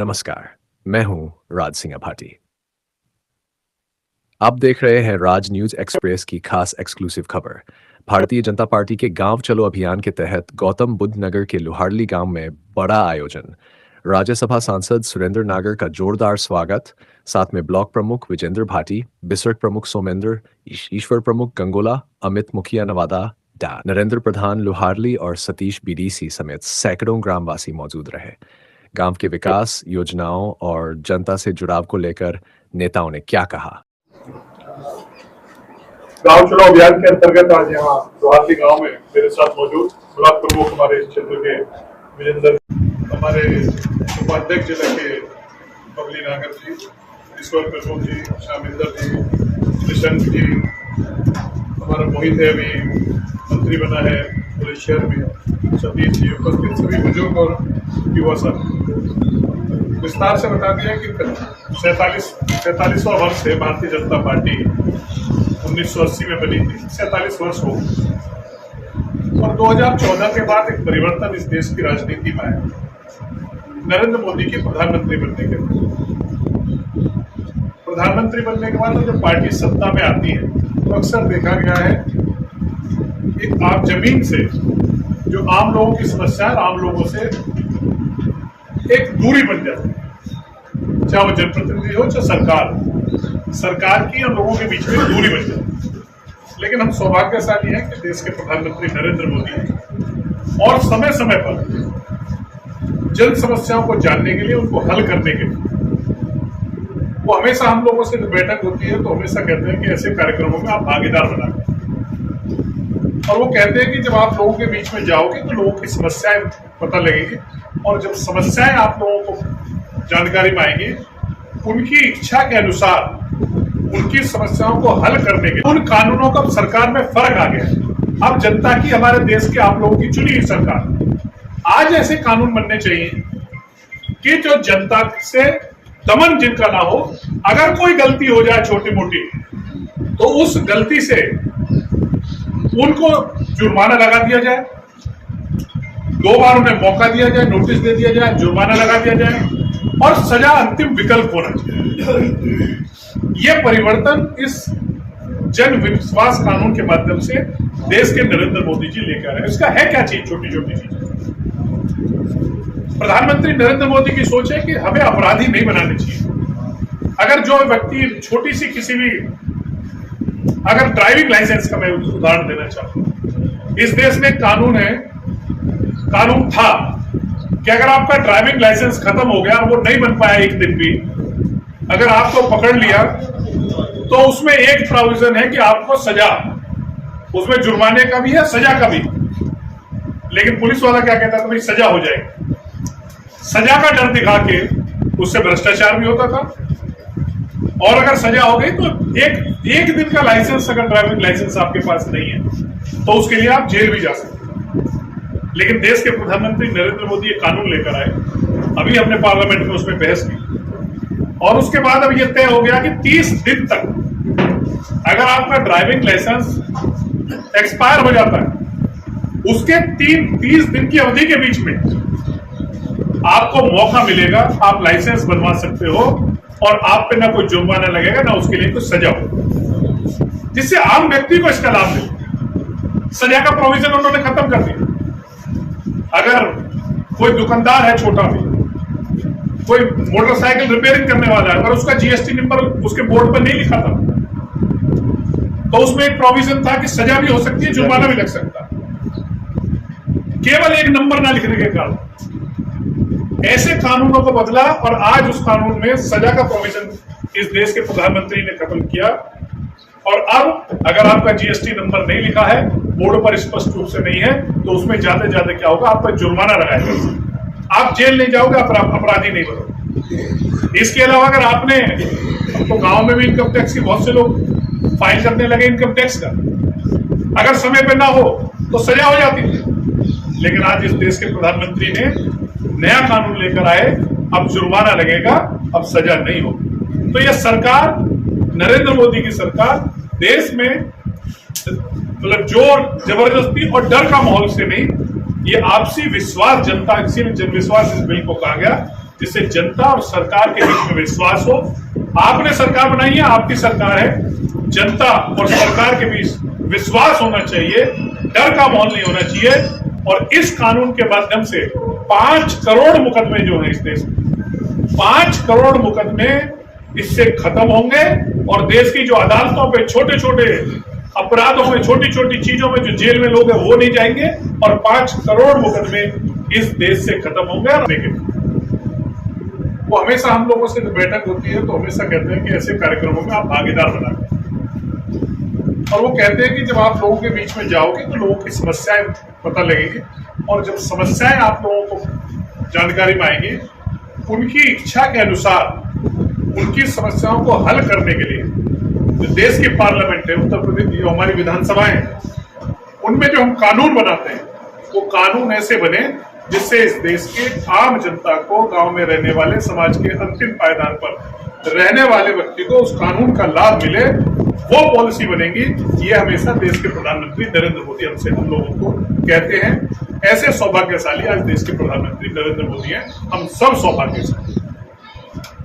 नमस्कार, मैं हूं राज सिंह भाटी। आप देख रहे हैं राज न्यूज एक्सप्रेस की खास एक्सक्लूसिव खबर। भारतीय जनता पार्टी के गांव चलो अभियान के तहत गौतम बुद्ध नगर के लुहारली गांव में बड़ा आयोजन। राज्यसभा सांसद सुरेंद्र नागर का जोरदार स्वागत, साथ में ब्लॉक प्रमुख विजेंद्र भाटी, बिसरक प्रमुख सोमेंद्र, ईश्वर प्रमुख गंगोला, अमित मुखिया नवादा, नरेंद्र प्रधान लुहारली और सतीश बीडीसी समेत सैकड़ों ग्रामवासी मौजूद रहे। गांव के विकास योजनाओं और जनता से जुड़ाव को लेकर नेताओं ने क्या कहा। गांव चुनाव अभियान के अंतर्गत आज यहाँ लुहारली गांव में मेरे साथ मौजूद ब्लॉक प्रमुख हमारे इस क्षेत्र के विजेंद्र, हमारे उपाध्यक्ष जिले के बबली नागर जी, ईश्वर प्रमुख जी, शामिंदर जी, निशंक जी, हमारा मोहित है, अभी मंत्री बना है पुलिस शहर में, सतीश जी, उपस्थित सभी बुजुर्ग और युवा साथी। विस्तार से बता दिया कि 47वां वर्ष है भारतीय जनता पार्टी 1980 में बनी थी, 47 वर्ष हो गए और 2014 के बाद एक परिवर्तन इस देश की राजनीति में आया नरेंद्र मोदी के प्रधानमंत्री बनने के बाद। प्रधानमंत्री बनने के बाद जब पार्टी सत्ता में आती है तो अक्सर देखा गया है कि आप जमीन से जो आम लोगों की समस्या है, आम लोगों से एक दूरी बन जाती है, चाहे वो जनप्रतिनिधि हो चाहे सरकार की और लोगों के बीच में दूरी बन जाती है। लेकिन हम सौभाग्यशाली हैं कि देश के प्रधानमंत्री नरेंद्र मोदी हैं और समय समय पर जन समस्याओं को जानने के लिए, उनको हल करने के लिए वो हमेशा हम लोगों से बैठक होती है तो हमेशा कहते हैं कि ऐसे कार्यक्रमों में आप भागीदार बना, और वो कहते हैं कि जब आप लोगों के बीच में जाओगे तो लोगों की समस्याएं पता लगेगी और जब समस्याएं आप लोगों को जानकारी में आएंगी, उनकी इच्छा के अनुसार उनकी समस्याओं को हल करने के उन कानूनों का सरकार में फर्क आ गया। अब जनता की, हमारे देश के आप लोगों की चुनी हुई सरकार, आज ऐसे कानून बनने चाहिए कि जो जनता से दमन जिनका ना हो, अगर कोई गलती हो जाए छोटी मोटी तो उस गलती से उनको जुर्माना लगा दिया जाए, 2 बार उन्हें मौका दिया जाए, नोटिस दे दिया जाए, जुर्माना लगा दिया जाए और सजा अंतिम विकल्प होना चाहिए। यह परिवर्तन इस जन विश्वास कानून के माध्यम से देश के नरेंद्र मोदी जी लेकर आए। इसका है क्या चीज, छोटी छोटी चीज। प्रधानमंत्री नरेंद्र मोदी की सोच है कि हमें अपराधी नहीं बनाने चाहिए। अगर जो व्यक्ति छोटी सी किसी भी, अगर ड्राइविंग लाइसेंस का मैं उदाहरण देना चाहूँ, इस देश में कानून था कि अगर आपका ड्राइविंग लाइसेंस खत्म हो गया, वो नहीं बन पाया एक दिन भी, अगर आपको पकड़ लिया तो उसमें एक प्रोविजन है कि आपको सजा, उसमें जुर्माने का भी है, सजा का भी। लेकिन पुलिस वाला क्या कहता था, भाई सजा हो जाएगी। सजा का डर दिखा के उससे भ्रष्टाचार भी होता था, और अगर सजा हो गई तो एक दिन का लाइसेंस, अगर ड्राइविंग लाइसेंस आपके पास नहीं है तो उसके लिए आप जेल भी जा सकते हैं। लेकिन देश के प्रधानमंत्री नरेंद्र मोदी ये कानून लेकर आए, अभी हमने पार्लियामेंट में उसमें बहस की और उसके बाद अब ये तय हो गया कि 30 दिन तक अगर आपका ड्राइविंग लाइसेंस एक्सपायर हो जाता है, उसके 30 दिन की अवधि के बीच में आपको मौका मिलेगा, आप लाइसेंस बनवा सकते हो और आप पे ना कोई जुर्माना लगेगा, ना उसके लिए कोई सजा हो, जिससे आम व्यक्ति को इसका लाभ मिले। सजा का प्रोविजन उन्होंने खत्म कर दिया। अगर कोई दुकानदार है, छोटा भी कोई मोटरसाइकिल रिपेयरिंग करने वाला है, अगर उसका जीएसटी नंबर उसके बोर्ड पर नहीं लिखा था तो उसमें एक प्रोविजन था कि सजा भी हो सकती है, जुर्माना भी लग सकता है, केवल एक नंबर ना लिखने के कारण। ऐसे कानूनों को बदला और आज उस कानून में सजा का प्रोविजन इस देश के प्रधानमंत्री ने खत्म किया। और अब अगर आपका जीएसटी नंबर नहीं लिखा है, बोर्ड पर स्पष्ट रूप से नहीं है, तो उसमें ज्यादा ज्यादा क्या होगा, आप पर जुर्माना लगाएगा, आप जेल नहीं जाओगे, आप अपराधी नहीं बनोगे। इसके अलावा अगर आपने, अब तो गांव में भी इनकम टैक्स की बहुत से लोग फाइल करने लगे इनकम टैक्स का, अगर समय पे ना हो तो सजा हो जाती है। लेकिन आज इस देश के प्रधानमंत्री ने नया कानून लेकर आए, अब जुर्माना लगेगा, अब सजा नहीं होगी। तो यह सरकार, नरेंद्र मोदी की सरकार, देश में मतलब जोर जबरदस्ती और डर का माहौल से नहीं, ये आपसी विश्वास जनता, इसीलिए जन विश्वास इस बिल को कहा गया जिससे जनता और सरकार के बीच में विश्वास हो। आपने सरकार बनाई है, आपकी सरकार है, जनता और सरकार के बीच विश्वास होना चाहिए, डर का माहौल नहीं होना चाहिए। और इस कानून के माध्यम से 5 करोड़ मुकदमे जो हैं इस देश में, 5 करोड़ मुकदमे इससे खत्म होंगे और देश की जो अदालतों पे छोटे छोटे अपराधों में, छोटी छोटी चीजों में जो जेल में लोग हैं वो नहीं जाएंगे और 5 करोड़ मुकदमे इस देश से खत्म होंगे। और वो हमेशा हम लोगों से बैठक होती है तो हमेशा कहते हैं कि ऐसे कार्यक्रमों में आप भागीदार बना, और वो कहते हैं कि जब आप लोगों के बीच में जाओगे तो लोगों की समस्याएं पता लगेगी, और जब समस्याएं आप लोगों को जानकारी में आएंगी, उनकी इच्छा के अनुसार उनकी समस्याओं को हल करने के लिए जो देश की पार्लियामेंट है, उत्तर प्रदेश की जो हमारी विधानसभाएं हैं, उनमें जो हम कानून बनाते हैं वो कानून ऐसे बने जिससे इस देश के आम जनता को, गांव में रहने वाले, समाज के अंतिम पायदान पर रहने वाले व्यक्ति को उस कानून का लाभ मिले, वो पॉलिसी बनेगी। ये हमेशा देश के प्रधानमंत्री नरेंद्र मोदी हमसे हम लोगों को कहते हैं। ऐसे सौभाग्यशाली आज देश के प्रधानमंत्री नरेंद्र मोदी हैं, हम सब सौभाग्यशाली।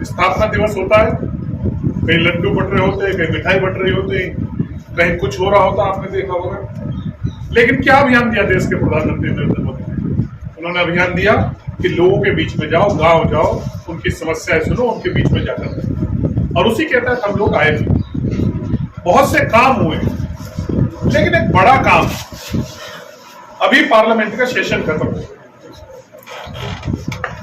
स्थापना दिवस होता है, कहीं लड्डू बट रहे होते हैं, कहीं मिठाई बट रही होती है, कहीं कुछ हो रहा होता, आपने देखा होगा। लेकिन क्या अभियान दिया देश के प्रधानमंत्री नरेंद्र मोदी ने? उन्होंने अभियान दिया कि लोगों के बीच में जाओ, गांव जाओ, उनकी समस्याएं सुनो, उनके बीच में जाकर, और उसी के तहत हम लोग आए थे। बहुत से काम हुए, लेकिन एक बड़ा काम, अभी पार्लियामेंट का सेशन खत्म हुआ।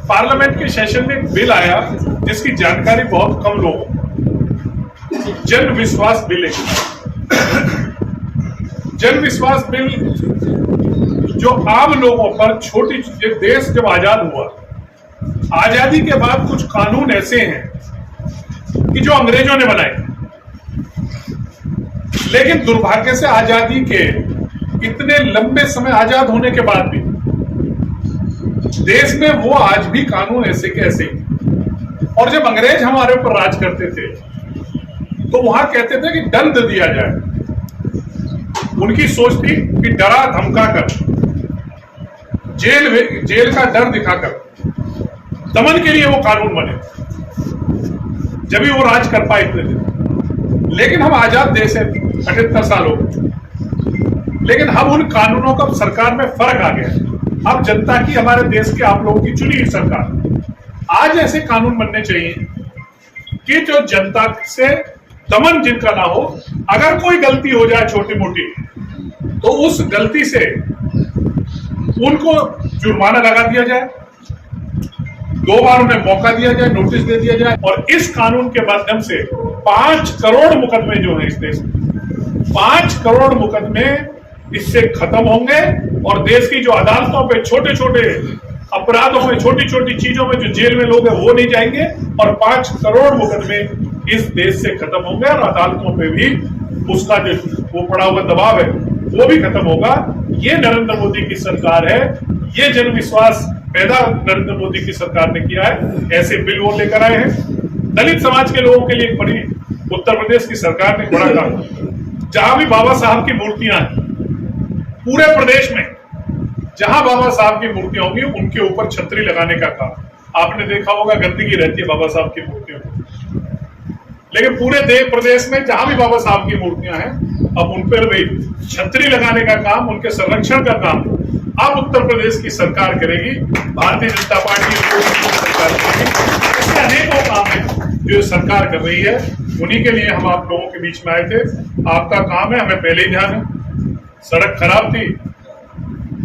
पार्लियामेंट के सेशन में एक बिल आया जिसकी जानकारी बहुत कम लोगों को, जन विश्वास बिल। जन विश्वास बिल जो आम लोगों पर, छोटी देश जब आजाद हुआ, आजादी के बाद कुछ कानून ऐसे हैं कि जो अंग्रेजों ने बनाए, लेकिन दुर्भाग्य से आजादी के इतने लंबे समय आजाद होने के बाद भी देश में वो आज भी कानून ऐसे के ऐसे ही। और जब अंग्रेज हमारे ऊपर राज करते थे तो वहां कहते थे कि दंड दिया जाए। उनकी सोच थी कि डरा धमका कर, जेल का डर दिखाकर दमन के लिए वो कानून बने, जब भी वो राज कर पाए इतने दिन। लेकिन हम आजाद देश है, 78 साल हो गए, लेकिन हम उन कानूनों का सरकार में फर्क आ गया। अब जनता की, हमारे देश के आप लोगों की चुनी हुई सरकार, आज ऐसे कानून बनने चाहिए कि जो जनता से दमन जिनका ना हो। अगर कोई गलती हो जाए छोटी मोटी तो उस गलती से उनको जुर्माना लगा दिया जाए, 2 बार उन्हें मौका दिया जाए, नोटिस दे दिया जाए। और इस कानून के माध्यम से 5 करोड़ मुकदमे जो हैं इस देश में, 5 करोड़ मुकदमे इससे खत्म होंगे और देश की जो अदालतों पे छोटे छोटे अपराधों में, छोटी छोटी चीजों में जो जेल में लोग हैं वो नहीं जाएंगे और 5 करोड़ मुकदमे इस देश से खत्म होंगे और अदालतों पे भी उसका जो वो पड़ा हुआ दबाव है वो भी खत्म होगा। ये नरेंद्र मोदी की सरकार है, ये जन विश्वास पैदा नरेंद्र मोदी की सरकार ने किया है। ऐसे बिल वो लेकर आए हैं। दलित समाज के लोगों के लिए एक बड़ी, उत्तर प्रदेश की सरकार ने बड़ा काम, जहां भी बाबा साहब की मूर्तियां हैं पूरे प्रदेश में, जहां बाबा साहब की मूर्तियां होंगी उनके ऊपर छतरी लगाने का काम। आपने देखा होगा गंदगी रहती है बाबा साहब की मूर्तियों में, लेकिन पूरे प्रदेश में जहां भी बाबा साहब की मूर्तियां हैं अब उन पर भी छतरी लगाने का काम, उनके संरक्षण का काम अब उत्तर प्रदेश की सरकार करेगी, भारतीय जनता पार्टी सरकार करेगी। ऐसे अनेकों काम है जो सरकार कर रही है, उन्हीं के लिए हम आप लोगों के बीच में आए थे। आपका काम है, हमें पहले ही ध्यान है। सड़क खराब थी,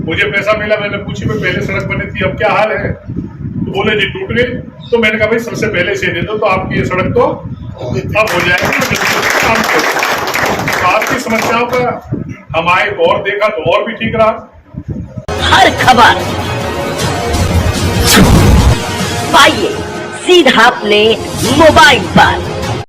मुझे पैसा मिला, मैंने पूछी भाई पहले सड़क बनी थी अब क्या हाल है, तो बोले जी टूट गई। तो मैंने कहा भाई सबसे पहले से दे दो तो आपकी ये सड़क तो अब हो जाएगी। तो आपकी समस्याओं का हम आए और देखा तो और भी ठीक रहा। हर खबर पाइए सीधा अपने मोबाइल पर।